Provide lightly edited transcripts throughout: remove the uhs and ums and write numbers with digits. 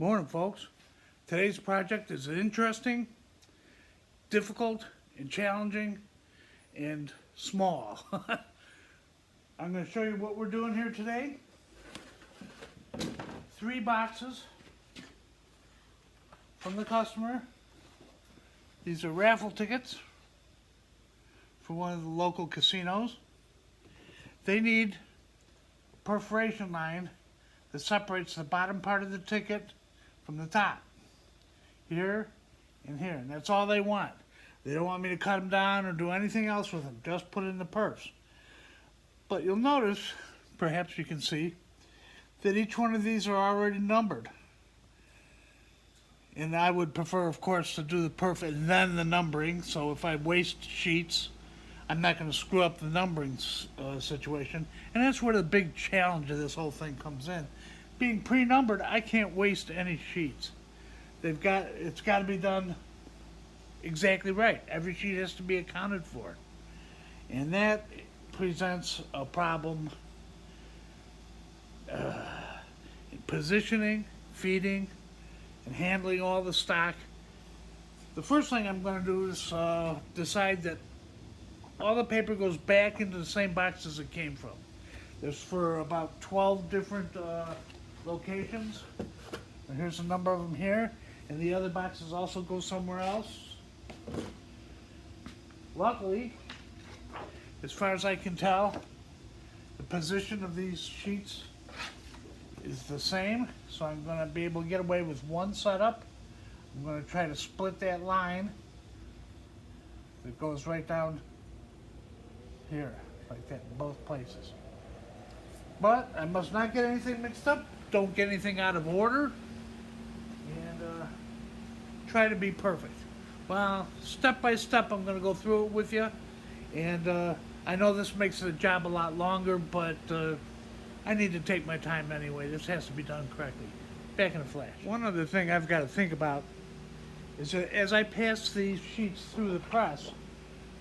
Morning, folks. Today's project is interesting, difficult, and challenging, and small. I'm going to show you what we're doing here today. 3 boxes from the customer. These are raffle tickets for one of the local casinos. They need a perforation line that separates the bottom part of the ticket from the top. Here and here. And that's all they want. They don't want me to cut them down or do anything else with them. Just put it in the purse. But you'll notice, perhaps you can see, that each one of these are already numbered. And I would prefer, of course, to do the perf and then the numbering. So if I waste sheets, I'm not going to screw up the numbering situation. And that's where the big challenge of this whole thing comes in. Being pre-numbered, I can't waste any sheets. It's got to be done exactly right. Every sheet has to be accounted for. And that presents a problem in positioning, feeding, and handling all the stock. The first thing I'm going to do is decide that all the paper goes back into the same box as it came from. There's for about 12 different locations. And here's a number of them here. And the other boxes also go somewhere else. Luckily, as far as I can tell, the position of these sheets is the same. So I'm going to be able to get away with one setup. I'm going to try to split that line that goes right down here, like that, in both places. But I must not get anything mixed up, don't get anything out of order, and try to be perfect. Well, step by step I'm going to go through it with you, and I know this makes the job a lot longer, but I need to take my time anyway. This has to be done correctly. Back in a flash. One other thing I've got to think about is that as I pass these sheets through the press,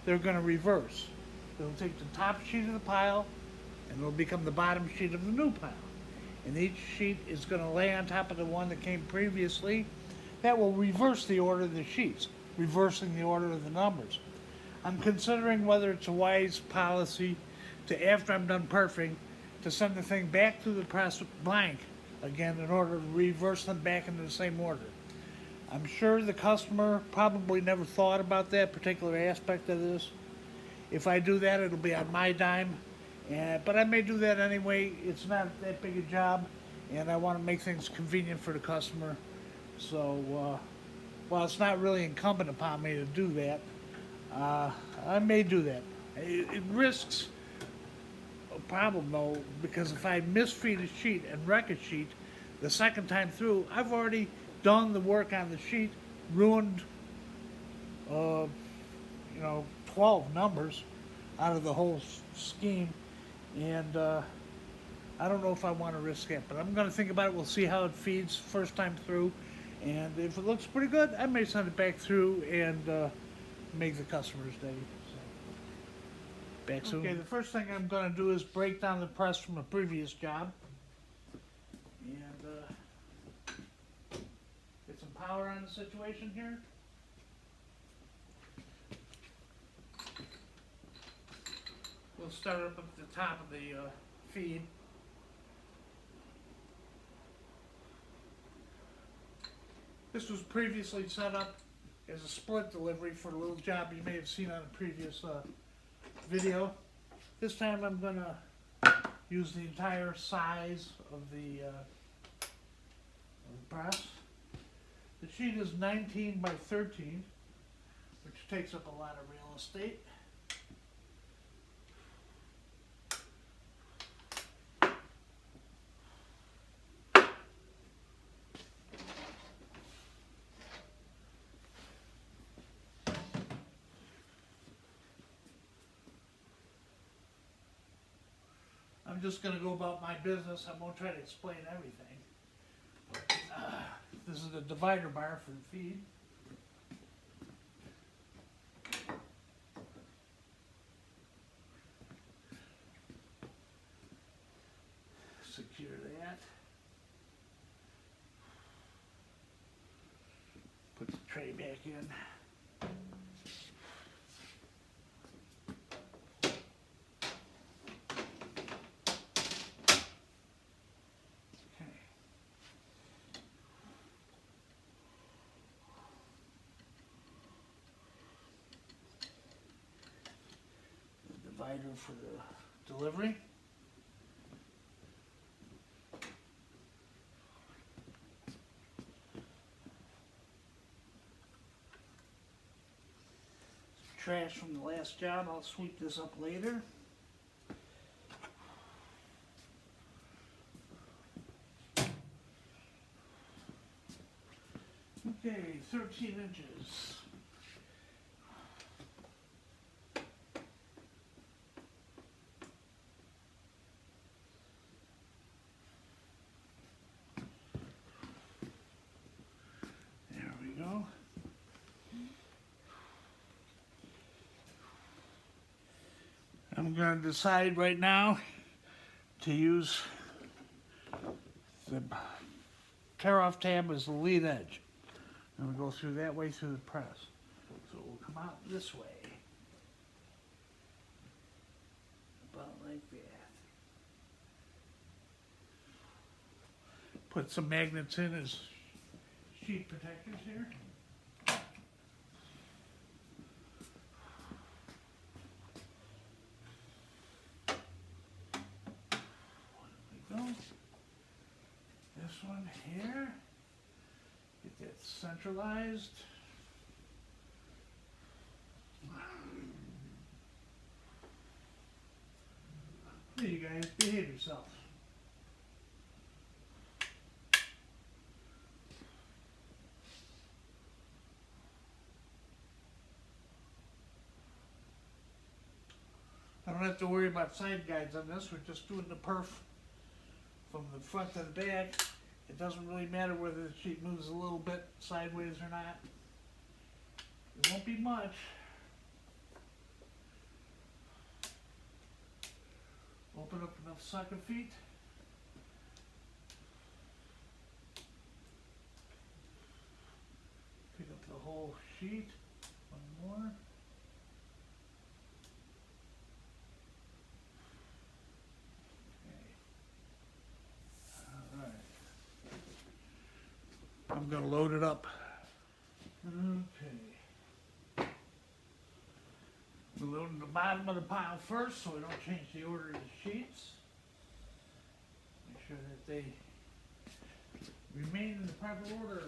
they're going to reverse. They'll take the top sheet of the pile and it'll become the bottom sheet of the new pile. And each sheet is going to lay on top of the one that came previously. That will reverse the order of the sheets, reversing the order of the numbers. I'm considering whether it's a wise policy to, after I'm done perfing, to send the thing back through the press blank again in order to reverse them back into the same order. I'm sure the customer probably never thought about that particular aspect of this. If I do that, it'll be on my dime, but I may do that anyway. It's not that big a job, and I want to make things convenient for the customer. So, while it's not really incumbent upon me to do that, I may do that. It risks a problem, though, because if I misfeed a sheet and wreck a sheet the second time through, I've already done the work on the sheet, ruined, 12 numbers out of the whole scheme, and I don't know if I want to risk it, but I'm going to think about it. We'll see how it feeds first time through, and if it looks pretty good, I may send it back through and make the customer's day. So, back soon. Okay, the first thing I'm going to do is break down the press from a previous job, and get some power on the situation here. We'll start up at the top of the feed. This was previously set up as a split delivery for a little job you may have seen on a previous video. This time I'm going to use the entire size of the press. The sheet is 19 by 13, which takes up a lot of real estate. I'm just going to go about my business. I won't try to explain everything. This is the divider bar for the feed. secure that. tray back in. Divider for the delivery. Trash from the last job, I'll sweep this up later. Okay, 13 inches. There we go. I'm going to decide right now to use the tear-off tab as the lead edge. I'm going to go through that way through the press. So it will come out this way. About like that. Put some magnets in as sheet protectors here. This one here, get that centralized. Hey, you guys, behave yourself. I don't have to worry about side guides on this. We're just doing the perf from the front to the back. It doesn't really matter whether the sheet moves a little bit sideways or not. It won't be much. Open up enough socket feet. Pick up the whole sheet. One more. I'm going to load it up. Okay. We're loading the bottom of the pile first so we don't change the order of the sheets. Make sure that they remain in the proper order.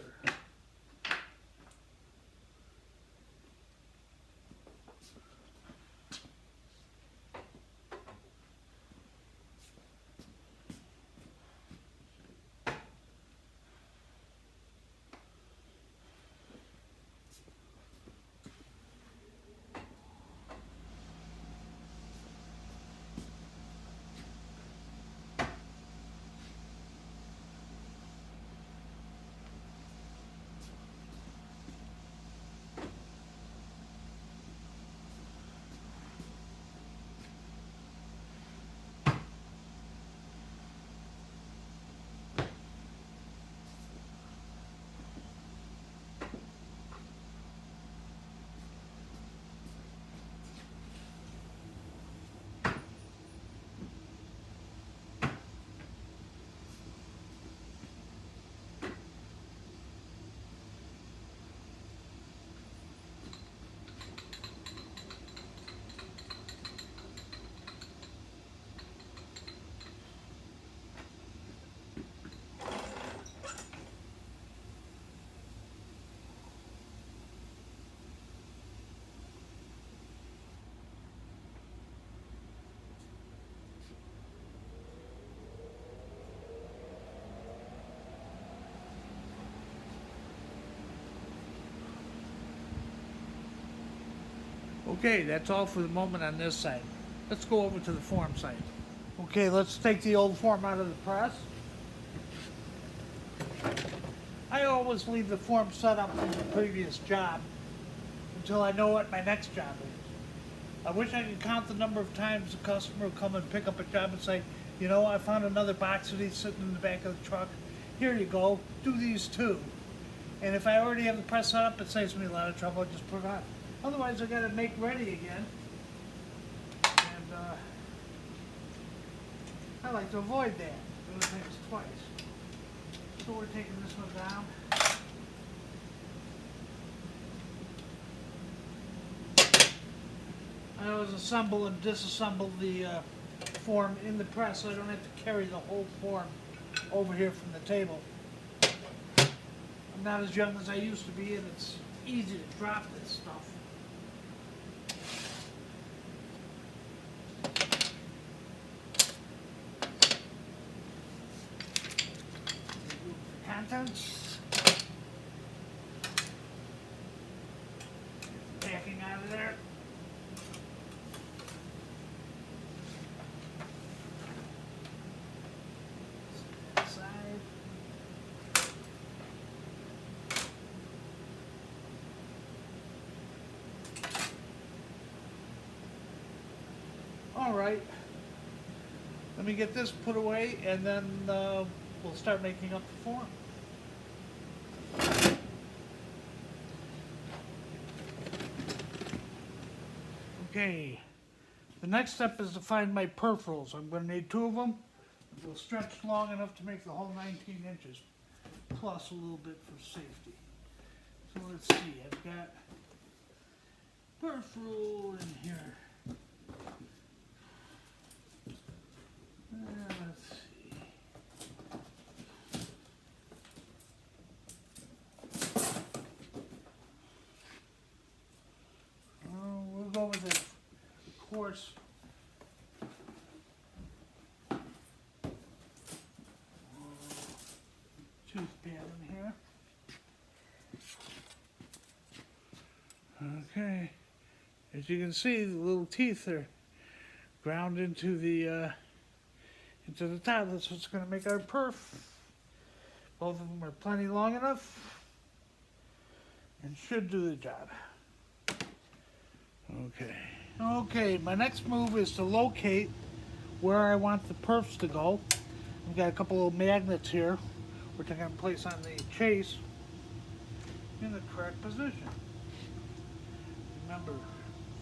Okay, that's all for the moment on this side. Let's go over to the form side. Okay, let's take the old form out of the press. I always leave the form set up from the previous job until I know what my next job is. I wish I could count the number of times the customer will come and pick up a job and say, you know, I found another box of these sitting in the back of the truck. Here you go, do these too. And if I already have the press set up, it saves me a lot of trouble. I just put it on. Otherwise, I got to make ready again. And I like to avoid that. Doing things twice. So we're taking this one down. I always assemble and disassemble the form in the press so I don't have to carry the whole form over here from the table. I'm not as young as I used to be, and it's easy to drop this stuff. Contents. Packing out of there. All right, let me get this put away, and then we'll start making up the form. Okay, the next step is to find my perforals. I'm going to need 2 of them. They'll stretch long enough to make the whole 19 inches, plus a little bit for safety. So let's see, I've got perforal in here. Let's see. We'll go with the coarse. Tooth pad in here. Okay. As you can see, the little teeth are ground into the top. That's what's going to make our perf. Both of them are plenty long enough and should do the job. Okay, my next move is to locate where I want the perfs to go. I've got a couple of magnets here, which I'm going to place on the chase in the correct position. Remember,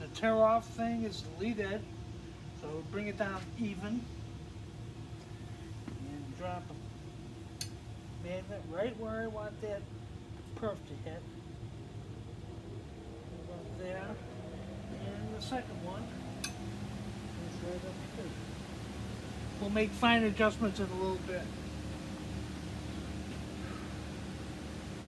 the tear off thing is the lead edge, so bring it down even and drop a magnet right where I want that perf to hit. About there. And the second one is right up here. We'll make fine adjustments in a little bit.